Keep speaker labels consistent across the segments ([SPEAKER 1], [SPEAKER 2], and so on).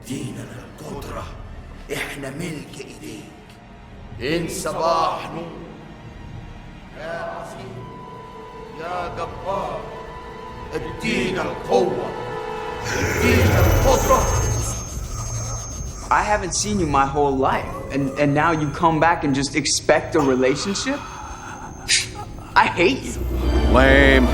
[SPEAKER 1] ادينا القدرة، احنا ملك ايديك. ان صباح نور يا عظيم يا جبار، ادينا القوة، ادينا القدرة.
[SPEAKER 2] I haven't seen you my whole life, and now you come back and just expect a relationship? I hate you.
[SPEAKER 3] Lame.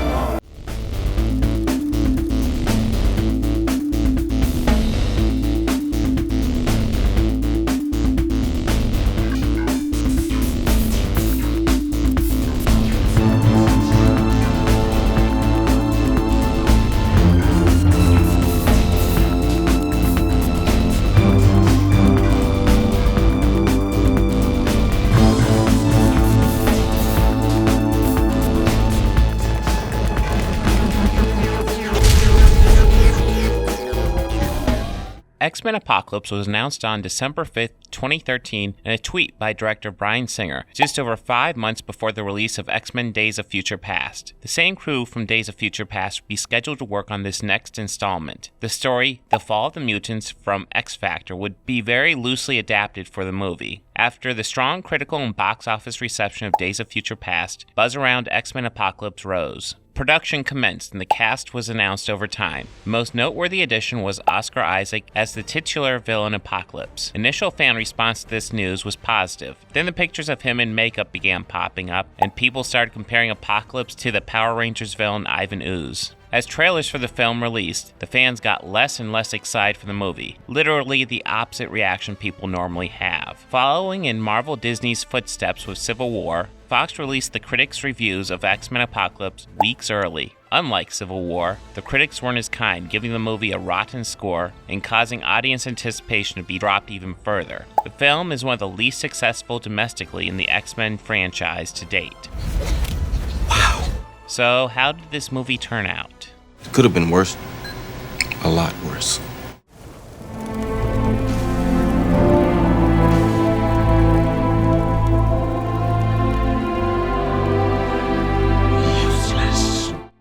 [SPEAKER 4] X-Men Apocalypse was announced on December 5th, 2013 in a tweet by director Bryan just over 5 months before the release of X-Men Days of Future Past. The same crew from Days of Future Past would be scheduled to work on this next installment. The story, The Fall of the Mutants from X Factor, would be very loosely adapted for the movie. After the strong critical and box office reception of Days of Future Past, buzz around X-Men Apocalypse rose. Production commenced and the cast was announced over time. The most noteworthy addition was Oscar Isaac as the titular villain Apocalypse. Initial fan response to this news was positive. Then the pictures of him in makeup began popping up, and people started comparing Apocalypse to the Power Rangers villain Ivan Ooze. As trailers for the film released, the fans got less and less excited for the movie, literally the opposite reaction people normally have. Following in Marvel Disney's footsteps with Civil War, Fox released the critics' reviews of X-Men Apocalypse weeks early. Unlike Civil War, the critics weren't as kind, giving the movie a rotten score and causing audience anticipation to be dropped even further. The film is one of the least successful domestically in the X-Men franchise to date.
[SPEAKER 3] Wow.
[SPEAKER 4] So, how did this movie turn out?
[SPEAKER 3] It could have been worse. A lot worse.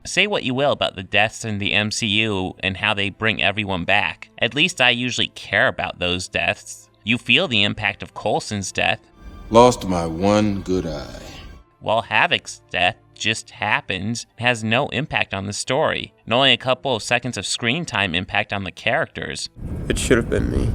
[SPEAKER 4] Say what you will about the deaths in the MCU and how they bring everyone back. At least I usually care about those deaths. You feel the impact of Coulson's death.
[SPEAKER 3] Lost my one good eye.
[SPEAKER 4] While Havoc's death just happens, it has no impact on the story, and only a couple of seconds of screen time impact on the characters.
[SPEAKER 5] It should have been me.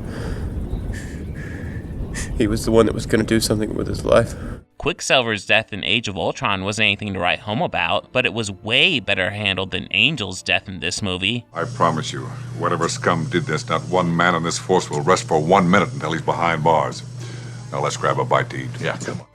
[SPEAKER 5] He was the one that was going to do something with his life.
[SPEAKER 4] Quicksilver's death in Age of Ultron wasn't anything to write home about, but it was way better handled than Angel's death in this movie.
[SPEAKER 6] I promise you, whatever scum did this, not one man on this force will rest for 1 minute until he's behind bars. Now let's grab a bite to eat.
[SPEAKER 3] Yeah, come on.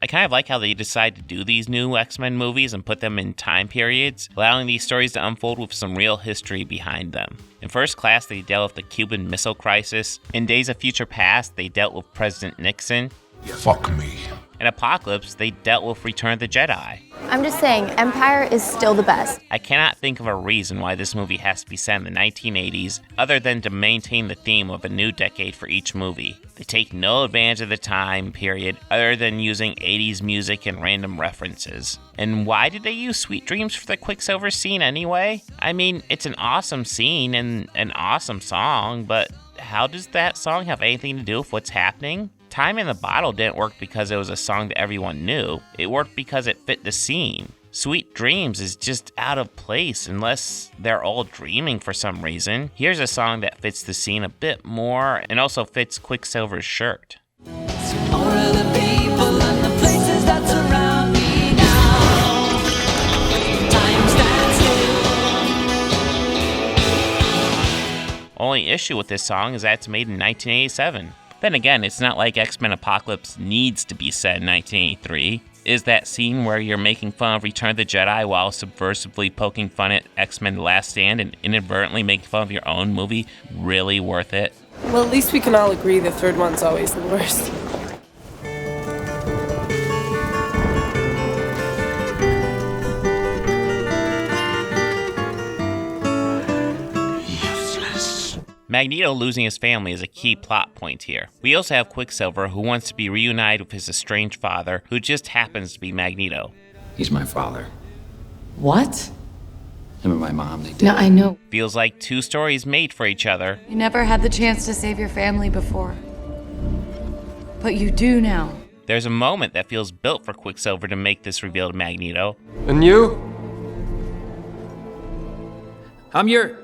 [SPEAKER 4] I kind of like how they decide to do these new X-Men movies and put them in time periods, allowing these stories to unfold with some real history behind them. In First Class, they dealt with the Cuban Missile Crisis. In Days of Future Past, they dealt with President Nixon.
[SPEAKER 6] Fuck me.
[SPEAKER 4] In Apocalypse, they dealt with Return of the Jedi.
[SPEAKER 7] I'm just saying, Empire is still the best.
[SPEAKER 4] I cannot think of a reason why this movie has to be set in the 1980s, other than to maintain the theme of a new decade for each movie. They take no advantage of the time period, other than using 80s music and random references. And why did they use Sweet Dreams for the Quicksilver scene anyway? I mean, it's an awesome scene and an awesome song, but how does that song have anything to do with what's happening? Time in the Bottle didn't work because it was a song that everyone knew. It worked because it fit the scene. Sweet Dreams is just out of place unless they're all dreaming for some reason. Here's a song that fits the scene a bit more and also fits Quicksilver's shirt. Only issue with this song is that it's made in 1987. Then again, it's not like X-Men Apocalypse needs to be set in 1983. Is that scene where you're making fun of Return of the Jedi while subversively poking fun at X-Men The Last Stand and inadvertently making fun of your own movie really worth it?
[SPEAKER 8] Well, at least we can all agree the third one's always the worst.
[SPEAKER 4] Magneto losing his family is a key plot point here. We also have Quicksilver, who wants to be reunited with his estranged father, who just happens to be Magneto.
[SPEAKER 9] He's my father.
[SPEAKER 10] What?
[SPEAKER 9] Him and my mom, they did.
[SPEAKER 10] No, I know.
[SPEAKER 4] Feels like two stories made for each other.
[SPEAKER 10] You never had the chance to save your family before. But you do now.
[SPEAKER 4] There's a moment that feels built for Quicksilver to make this reveal to Magneto.
[SPEAKER 5] And you?
[SPEAKER 9] I'm your...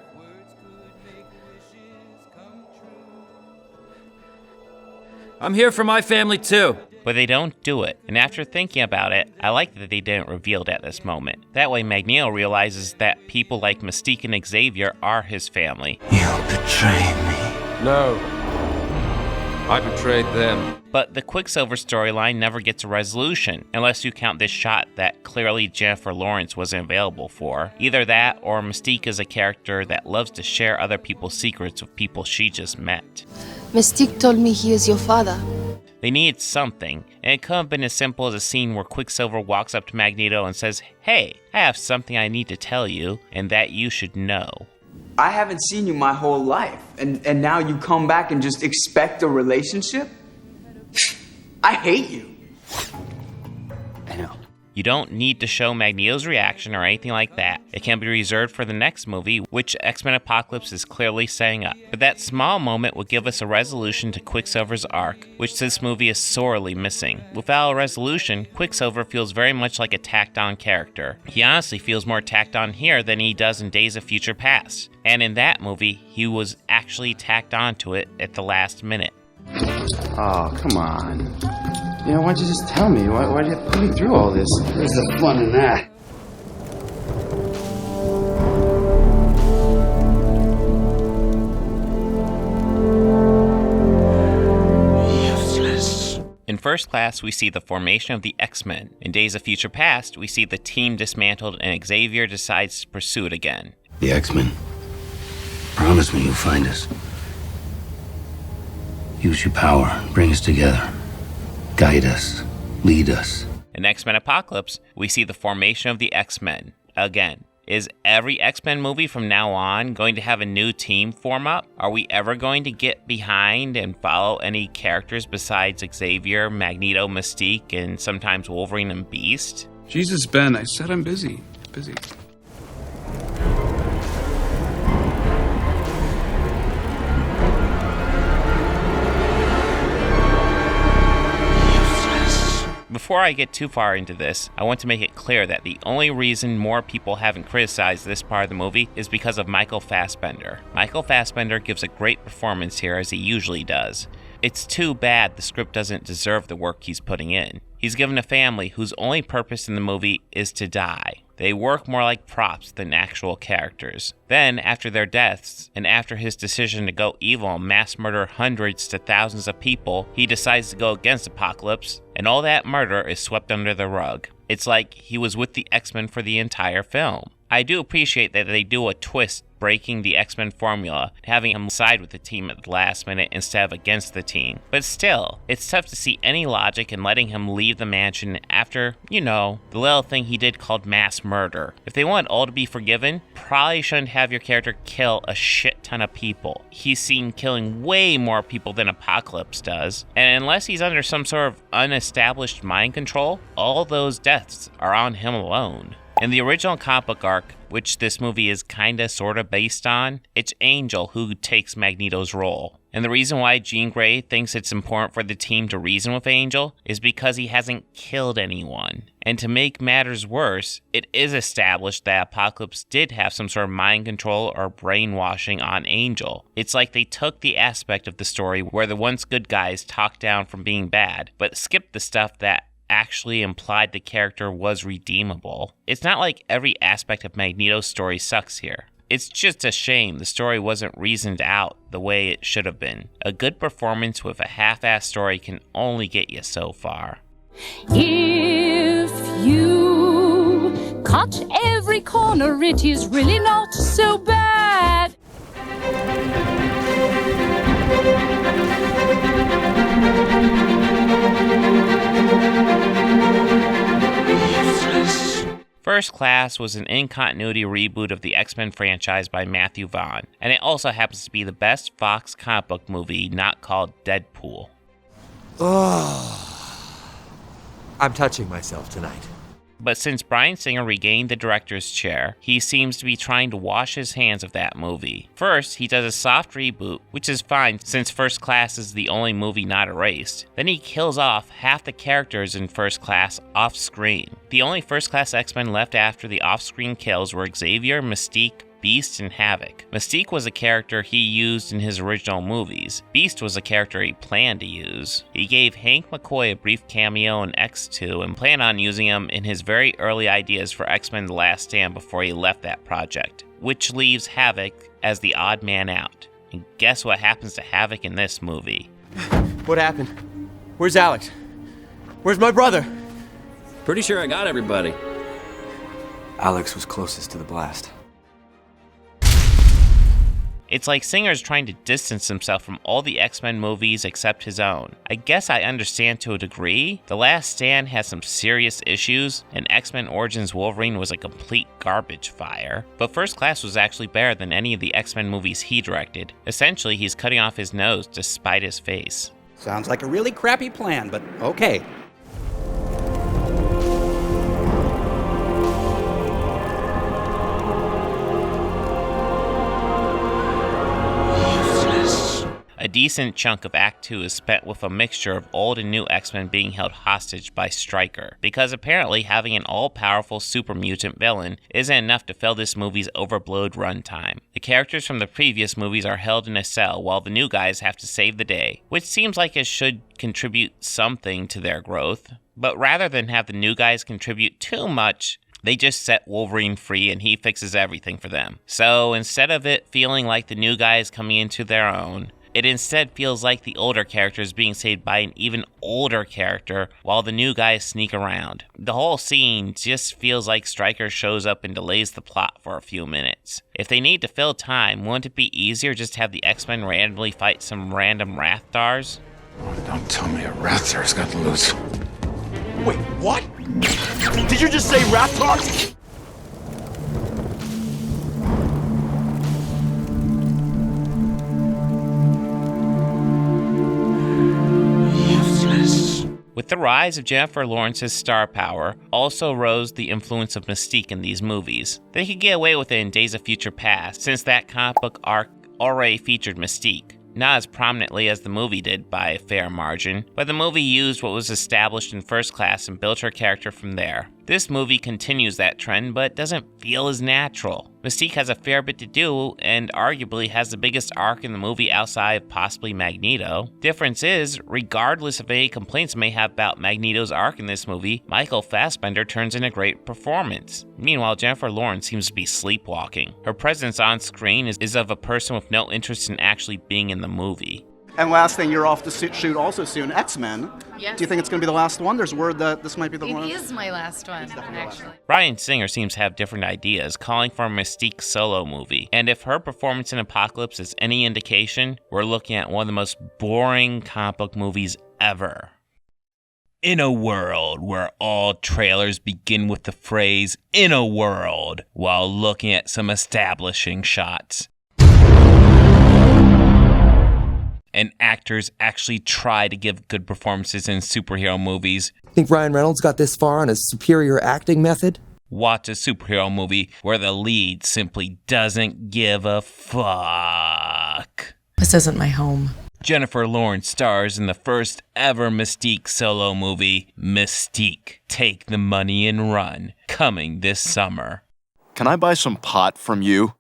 [SPEAKER 9] I'm here for my family too.
[SPEAKER 4] But they don't do it, and after thinking about it, I like that they didn't reveal it at this moment. That way Magneto realizes that people like Mystique and Xavier are his family.
[SPEAKER 1] You betrayed me.
[SPEAKER 5] No. I betrayed them.
[SPEAKER 4] But the Quicksilver storyline never gets a resolution, unless you count this shot that clearly Jennifer Lawrence wasn't available for. Either that, or Mystique is a character that loves to share other people's secrets with people she just met.
[SPEAKER 11] Mystique told me he is your father.
[SPEAKER 4] They needed something, and it could have been as simple as a scene where Quicksilver walks up to Magneto and says, "Hey, I have something I need to tell you, and that you should know."
[SPEAKER 2] I haven't seen you my whole life, and now you come back and just expect a relationship? I hate you.
[SPEAKER 9] I know.
[SPEAKER 4] You don't need to show Magneto's reaction or anything like that. It can be reserved for the next movie, which X-Men Apocalypse is clearly setting up. But that small moment will give us a resolution to Quicksilver's arc, which this movie is sorely missing. Without a resolution, Quicksilver feels very much like a tacked-on character. He honestly feels more tacked on here than he does in Days of Future Past. And in that movie, he was actually tacked onto it at the last minute.
[SPEAKER 12] Oh, come on. You know, why don't you just tell me? Why do you have to put me through all this? Where's the fun in that?
[SPEAKER 4] Useless. In First Class, we see the formation of the X-Men. In Days of Future Past, we see the team dismantled and Xavier decides to pursue it again.
[SPEAKER 1] The X-Men. Promise me you'll find us. Use your power. Bring us together. Guide us. Lead us.
[SPEAKER 4] In X-Men Apocalypse, we see the formation of the X-Men. Again, is every X-Men movie from now on going to have a new team form up? Are we ever going to get behind and follow any characters besides Xavier, Magneto, Mystique, and sometimes Wolverine and Beast?
[SPEAKER 13] Jesus, Ben, I said I'm busy. Busy.
[SPEAKER 4] Before I get too far into this, I want to make it clear that the only reason more people haven't criticized this part of the movie is because of Michael Fassbender. Michael Fassbender gives a great performance here, as he usually does. It's too bad the script doesn't deserve the work he's putting in. He's given a family whose only purpose in the movie is to die. They work more like props than actual characters. Then, after their deaths, and after his decision to go evil and mass murder hundreds to thousands of people, he decides to go against Apocalypse, and all that murder is swept under the rug. It's like he was with the X-Men for the entire film. I do appreciate that they do a twist breaking the X-Men formula, having him side with the team at the last minute instead of against the team. But still, it's tough to see any logic in letting him leave the mansion after, you know, the little thing he did called mass murder. If they want all to be forgiven, probably shouldn't have your character kill a shit ton of people. He's seen killing way more people than Apocalypse does, and unless he's under some sort of unestablished mind control, all those deaths are on him alone. In the original comic book arc, which this movie is kinda sorta based on, it's Angel who takes Magneto's role. And the reason why Jean Grey thinks it's important for the team to reason with Angel is because he hasn't killed anyone. And to make matters worse, it is established that Apocalypse did have some sort of mind control or brainwashing on Angel. It's like they took the aspect of the story where the once good guys talked down from being bad, but skipped the stuff that actually implied the character was redeemable. It's not like every aspect of Magneto's story sucks here. It's just a shame the story wasn't reasoned out the way it should have been. A good performance with a half-assed story can only get you so far.
[SPEAKER 14] If you cut every corner, it is really not so bad.
[SPEAKER 4] First Class was an in-continuity reboot of the X-Men franchise by Matthew Vaughn, and it also happens to be the best Fox comic book movie not called Deadpool.
[SPEAKER 15] I'm touching myself tonight.
[SPEAKER 4] But since Bryan Singer regained the director's chair, he seems to be trying to wash his hands of that movie. First, he does a soft reboot, which is fine since First Class is the only movie not erased. Then he kills off half the characters in First Class off-screen. The only First Class X-Men left after the off-screen kills were Xavier, Mystique, Beast, and Havoc. Mystique was a character he used in his original movies. Beast was a character he planned to use. He gave Hank McCoy a brief cameo in X2 and planned on using him in his very early ideas for X-Men The Last Stand before he left that project, which leaves Havoc as the odd man out. And guess what happens to Havoc in this movie?
[SPEAKER 15] What happened? Where's Alex? Where's my brother?
[SPEAKER 9] Pretty sure I got everybody.
[SPEAKER 15] Alex was closest to the blast.
[SPEAKER 4] It's like Singer's trying to distance himself from all the X-Men movies except his own. I guess I understand to a degree. The Last Stand has some serious issues, and X-Men Origins Wolverine was a complete garbage fire. But First Class was actually better than any of the X-Men movies he directed. Essentially, he's cutting off his nose to spite his face.
[SPEAKER 16] Sounds like a really crappy plan, but okay.
[SPEAKER 4] A decent chunk of Act 2 is spent with a mixture of old and new X-Men being held hostage by Stryker, because apparently having an all-powerful super mutant villain isn't enough to fill this movie's overblowed runtime. The characters from the previous movies are held in a cell while the new guys have to save the day, which seems like it should contribute something to their growth. But rather than have the new guys contribute too much, they just set Wolverine free and he fixes everything for them. So instead of it feeling like the new guys coming into their own, it instead feels like the older character is being saved by an even older character while the new guys sneak around. The whole scene just feels like Stryker shows up and delays the plot for a few minutes. If they need to fill time, wouldn't it be easier just to have the X-Men randomly fight some random Rathdars?
[SPEAKER 17] Don't tell me a Rathdars got loose.
[SPEAKER 15] Wait, what? Did you just say Rathdars?
[SPEAKER 4] With the rise of Jennifer Lawrence's star power, also rose the influence of Mystique in these movies. They could get away with it in Days of Future Past, since that comic book arc already featured Mystique. Not as prominently as the movie did by a fair margin, but the movie used what was established in First Class and built her character from there. This movie continues that trend, but doesn't feel as natural. Mystique has a fair bit to do, and arguably has the biggest arc in the movie outside of possibly Magneto. Difference is, regardless of any complaints I may have about Magneto's arc in this movie, Michael Fassbender turns in a great performance. Meanwhile, Jennifer Lawrence seems to be sleepwalking. Her presence on screen is of a person with no interest in actually being in the movie.
[SPEAKER 18] And last thing, you're off to shoot also soon, XIMEN.
[SPEAKER 10] Yes.
[SPEAKER 18] Do you think it's going to be the last one? There's word that this might be the one.
[SPEAKER 10] It is my last one, actually.
[SPEAKER 4] Bryan Singer seems to have different ideas, calling for a Mystique solo movie. And if her performance in Apocalypse is any indication, we're looking at one of the most boring comic book movies ever. In a world where all trailers begin with the phrase, "in a world," while looking at some establishing shots, and actors actually try to give good performances in superhero movies.
[SPEAKER 19] Think Ryan Reynolds got this far on his superior acting method?
[SPEAKER 4] Watch a superhero movie where the lead simply doesn't give a fuck.
[SPEAKER 20] This isn't my home.
[SPEAKER 4] Jennifer Lawrence stars in the first ever Mystique solo movie, Mystique, Take the Money and Run, coming this summer.
[SPEAKER 21] Can I buy some pot from you?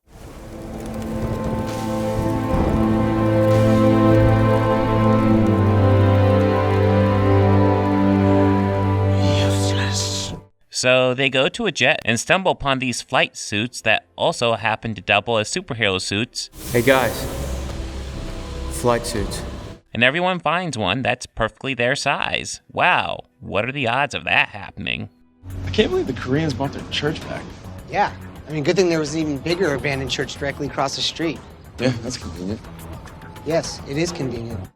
[SPEAKER 4] So they go to a jet and stumble upon these flight suits that also happen to double as superhero suits.
[SPEAKER 15] Hey guys, flight suits.
[SPEAKER 4] And everyone finds one that's perfectly their size. Wow, what are the odds of that happening?
[SPEAKER 17] I can't believe the Koreans bought their church back.
[SPEAKER 22] Yeah, I mean, good thing there was an even bigger abandoned church directly across the street.
[SPEAKER 17] Yeah, that's convenient.
[SPEAKER 22] Yes, it is convenient.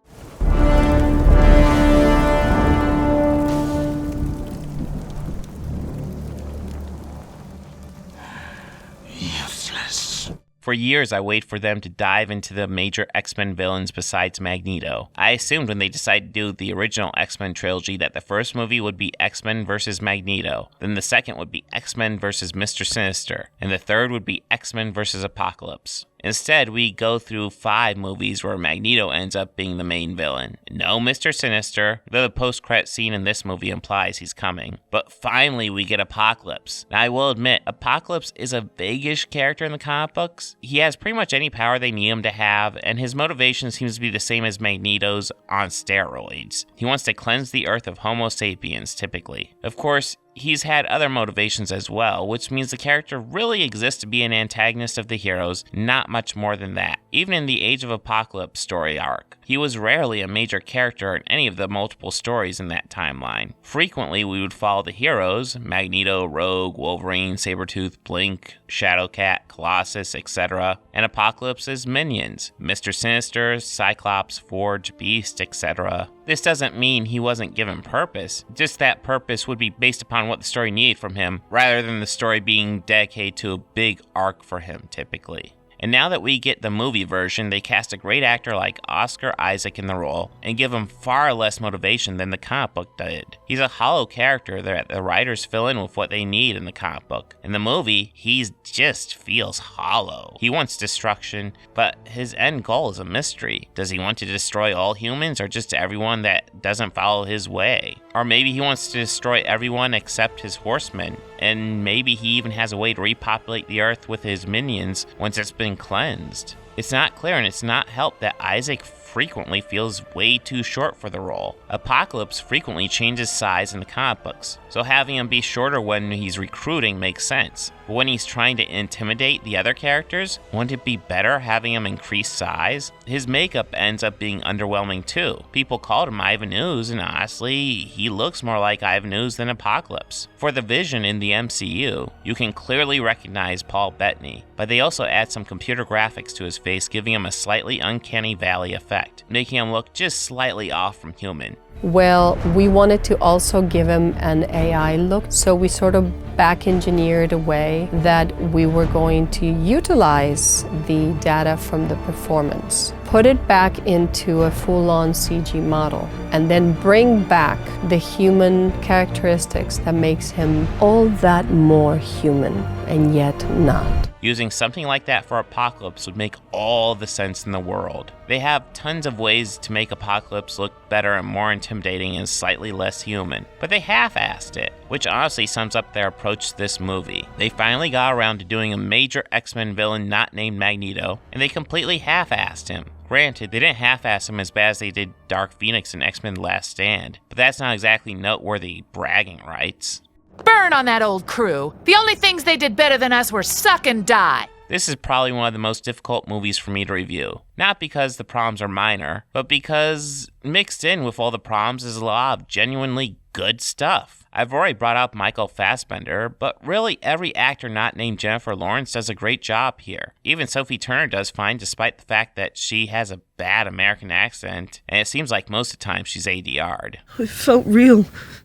[SPEAKER 4] For years, I waited for them to dive into the major X-Men villains besides Magneto. I assumed when they decided to do the original X-Men trilogy that the first movie would be X-Men vs. Magneto, then the second would be X-Men vs. Mr. Sinister, and the third would be X-Men vs. Apocalypse. Instead, we go through 5 movies where Magneto ends up being the main villain. No Mr. Sinister, though the post-credit scene in this movie implies he's coming. But finally, we get Apocalypse. Now, I will admit, Apocalypse is a vague-ish character in the comic books. He has pretty much any power they need him to have, and his motivation seems to be the same as Magneto's on steroids. He wants to cleanse the Earth of Homo sapiens, typically. Of course, he's had other motivations as well, which means the character really exists to be an antagonist of the heroes, not much more than that. Even in the Age of Apocalypse story arc, he was rarely a major character in any of the multiple stories in that timeline. Frequently, we would follow the heroes, Magneto, Rogue, Wolverine, Sabretooth, Blink, Shadowcat, Colossus, etc., and Apocalypse's minions, Mr. Sinister, Cyclops, Forge, Beast, etc. This doesn't mean he wasn't given purpose, just that purpose would be based upon what the story needed from him, rather than the story being dedicated to a big arc for him, typically. And now that we get the movie version, they cast a great actor like Oscar Isaac in the role, and give him far less motivation than the comic book did. He's a hollow character that the writers fill in with what they need in the comic book. In the movie, he just feels hollow. He wants destruction, but his end goal is a mystery. Does he want to destroy all humans, or just everyone that doesn't follow his way? Or maybe he wants to destroy everyone except his horsemen, and maybe he even has a way to repopulate the Earth with his minions once it's been cleansed. It's not clear, and it's not helped that Isaac frequently feels way too short for the role. Apocalypse frequently changes size in the comic books, so having him be shorter when he's recruiting makes sense. But when he's trying to intimidate the other characters, wouldn't it be better having him increase size? His makeup ends up being underwhelming too. People called him Ivan Ooze, and honestly, he looks more like Ivan Ooze than Apocalypse. For the Vision in the MCU, you can clearly recognize Paul Bettany, but they also add some computer graphics to his face, giving him a slightly uncanny valley effect, making him look just slightly off from human.
[SPEAKER 8] Well, we wanted to also give him an AI look, so we sort of back-engineered a way that we were going to utilize the data from the performance, put it back into a full-on CG model, and then bring back the human characteristics that makes him all that more human, and yet not.
[SPEAKER 4] Using something like that for Apocalypse would make all the sense in the world. They have tons of ways to make Apocalypse look better and more intimidating and slightly less human, but they half-assed it, which honestly sums up their approach to this movie. They finally got around to doing a major X-Men villain not named Magneto, and they completely half-assed him. Granted, they didn't half-ass him as bad as they did Dark Phoenix in X-Men Last Stand, but that's not exactly noteworthy bragging rights.
[SPEAKER 3] Burn on that old crew. The only things they did better than us were suck and die.
[SPEAKER 4] This is probably one of the most difficult movies for me to review. Not because the problems are minor, but because mixed in with all the problems is a lot of genuinely good stuff. I've already brought up Michael Fassbender, but really every actor not named Jennifer Lawrence does a great job here. Even Sophie Turner does fine despite the fact that she has a bad American accent, and it seems like most of the time she's ADR'd.
[SPEAKER 11] It felt real.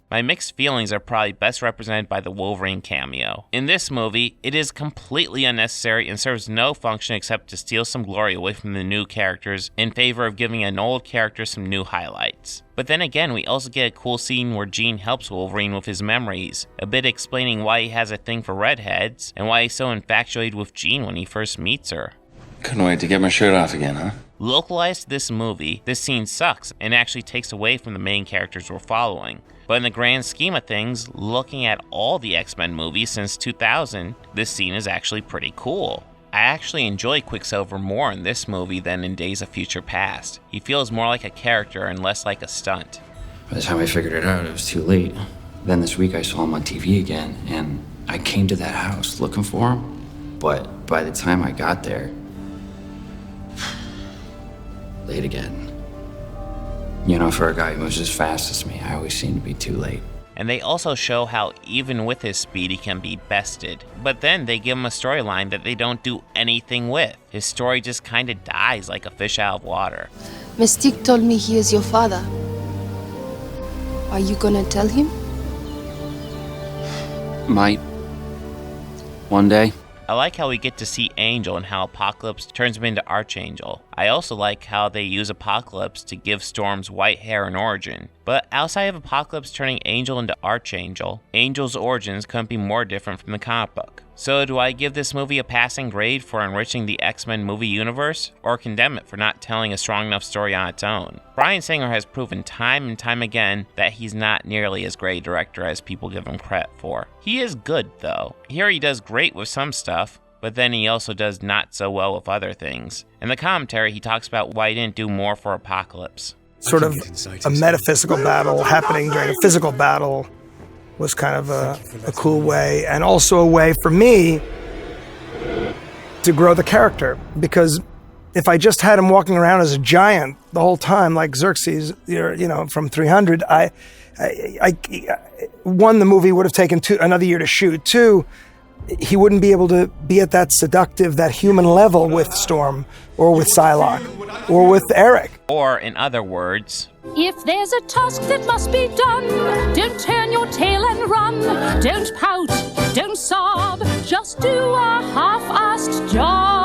[SPEAKER 4] My mixed feelings are probably best represented by the Wolverine cameo. In this movie, it is completely unnecessary and serves no function except to steal some glory away from the new characters in favor of giving an old character some new highlights. But then again, we also get a cool scene where Jean helps Wolverine with his memories, a bit explaining why he has a thing for redheads and why he's so infatuated with Jean when he first meets her.
[SPEAKER 17] Couldn't wait to get my shirt off again, huh?
[SPEAKER 4] Localized to this movie, this scene sucks and actually takes away from the main characters we're following. But in the grand scheme of things, looking at all the X-Men movies since 2000, this scene is actually pretty cool. I actually enjoy Quicksilver more in this movie than in Days of Future Past. He feels more like a character and less like a stunt.
[SPEAKER 12] By the time I figured it out, it was too late. Then this week I saw him on TV again, and I came to that house looking for him. But by the time I got there, late again. You know, for a guy who moves as fast as me, I always seem to be too late.
[SPEAKER 4] And they also show how even with his speed he can be bested. But then they give him a storyline that they don't do anything with. His story just kinda dies like a fish out of water.
[SPEAKER 11] Mystique told me he is your father. Are you gonna tell him?
[SPEAKER 12] Might. One day.
[SPEAKER 4] I like how we get to see Angel and how Apocalypse turns him into Archangel. I also like how they use Apocalypse to give Storm's white hair an origin. But outside of Apocalypse turning Angel into Archangel, Angel's origins couldn't be more different from the comic book. So do I give this movie a passing grade for enriching the X-Men movie universe, or condemn it for not telling a strong enough story on its own? Bryan Singer has proven time and time again that he's not nearly as great a director as people give him credit for. He is good though. Here he does great with some stuff, but then he also does not so well with other things. In the commentary, he talks about why he didn't do more for Apocalypse.
[SPEAKER 6] Sort of a metaphysical battle happening during a physical battle was kind of a cool way, and also a way for me to grow the character, because if I just had him walking around as a giant the whole time, like Xerxes, from 300, one, the movie would have taken another year to shoot. Two, he wouldn't be able to be at that seductive, that human level with Storm, or with Psylocke, or with Eric.
[SPEAKER 4] Or, in other words,
[SPEAKER 14] if there's a task that must be done, don't turn your tail and run. Don't pout, don't sob, just do a half-assed job.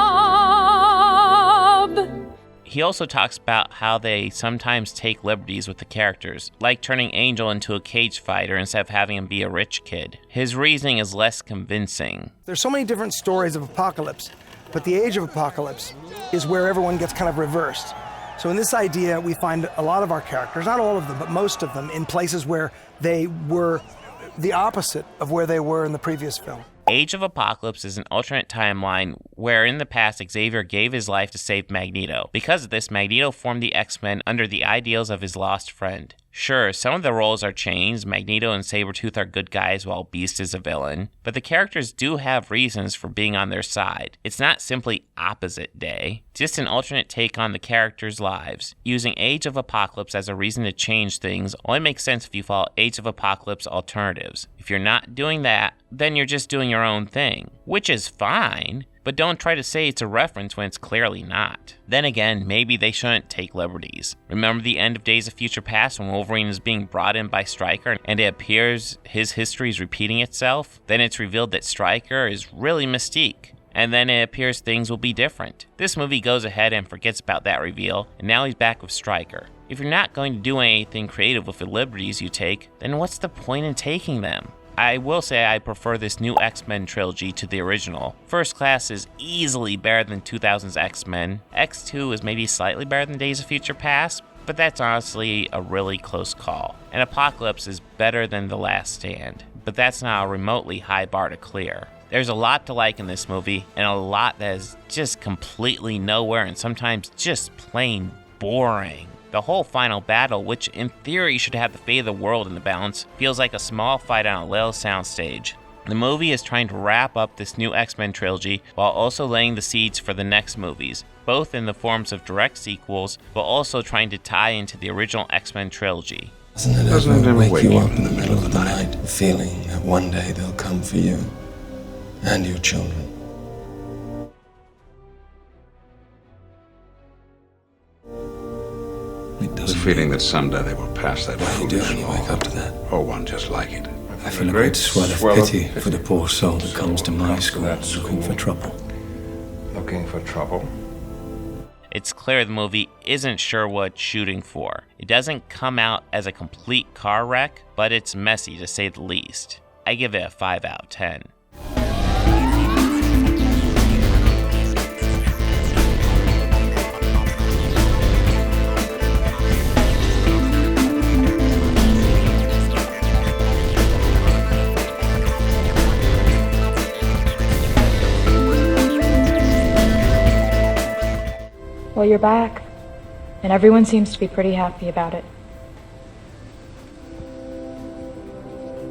[SPEAKER 4] He also talks about how they sometimes take liberties with the characters, like turning Angel into a cage fighter instead of having him be a rich kid. His reasoning is less convincing.
[SPEAKER 6] There's so many different stories of Apocalypse, but the Age of Apocalypse is where everyone gets kind of reversed. So in this idea, we find a lot of our characters, not all of them, but most of them, in places where they were the opposite of where they were in the previous film.
[SPEAKER 4] Age of Apocalypse is an alternate timeline where in the past Xavier gave his life to save Magneto. Because of this, Magneto formed the X-Men under the ideals of his lost friend. Sure, some of the roles are changed. Magneto and Sabretooth are good guys while Beast is a villain, but the characters do have reasons for being on their side. It's not simply opposite day, just an alternate take on the characters' lives. Using Age of Apocalypse as a reason to change things only makes sense if you follow Age of Apocalypse alternatives. If you're not doing that, then you're just doing your own thing, which is fine. But don't try to say it's a reference when it's clearly not. Then again, maybe they shouldn't take liberties. Remember the end of Days of Future Past when Wolverine is being brought in by Stryker and it appears his history is repeating itself? Then it's revealed that Stryker is really Mystique. And then it appears things will be different. This movie goes ahead and forgets about that reveal, and now he's back with Stryker. If you're not going to do anything creative with the liberties you take, then what's the point in taking them? I will say I prefer this new X-Men trilogy to the original. First Class is easily better than 2000's X-Men. X2 is maybe slightly better than Days of Future Past, but that's honestly a really close call. And Apocalypse is better than The Last Stand, but that's not a remotely high bar to clear. There's a lot to like in this movie, and a lot that is just completely nowhere and sometimes just plain boring. The whole final battle, which in theory should have the fate of the world in the balance, feels like a small fight on a little soundstage. The movie is trying to wrap up this new X-Men trilogy while also laying the seeds for the next movies, both in the forms of direct sequels, but also trying to tie into the original X-Men trilogy.
[SPEAKER 20] Doesn't it ever wake you up in the middle of the night, feeling that one day they'll come for you and your children?
[SPEAKER 23] The feeling that someday they will pass that foolish law.
[SPEAKER 20] Wake up to that.
[SPEAKER 23] Or one just like it.
[SPEAKER 20] I feel a great swell of pity for the poor soul that comes to my school looking for trouble.
[SPEAKER 23] Looking for trouble?
[SPEAKER 4] It's clear the movie isn't sure what it's shooting for. It doesn't come out as a complete car wreck, but it's messy to say the least. I give it a 5 out of 10.
[SPEAKER 24] Well, you're back, and everyone seems to be pretty happy about it.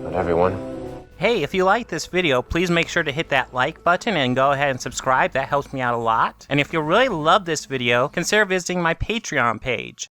[SPEAKER 25] Not everyone.
[SPEAKER 26] Hey, if you like this video, please make sure to hit that like button and go ahead and subscribe. That helps me out a lot. And if you really love this video, consider visiting my Patreon page.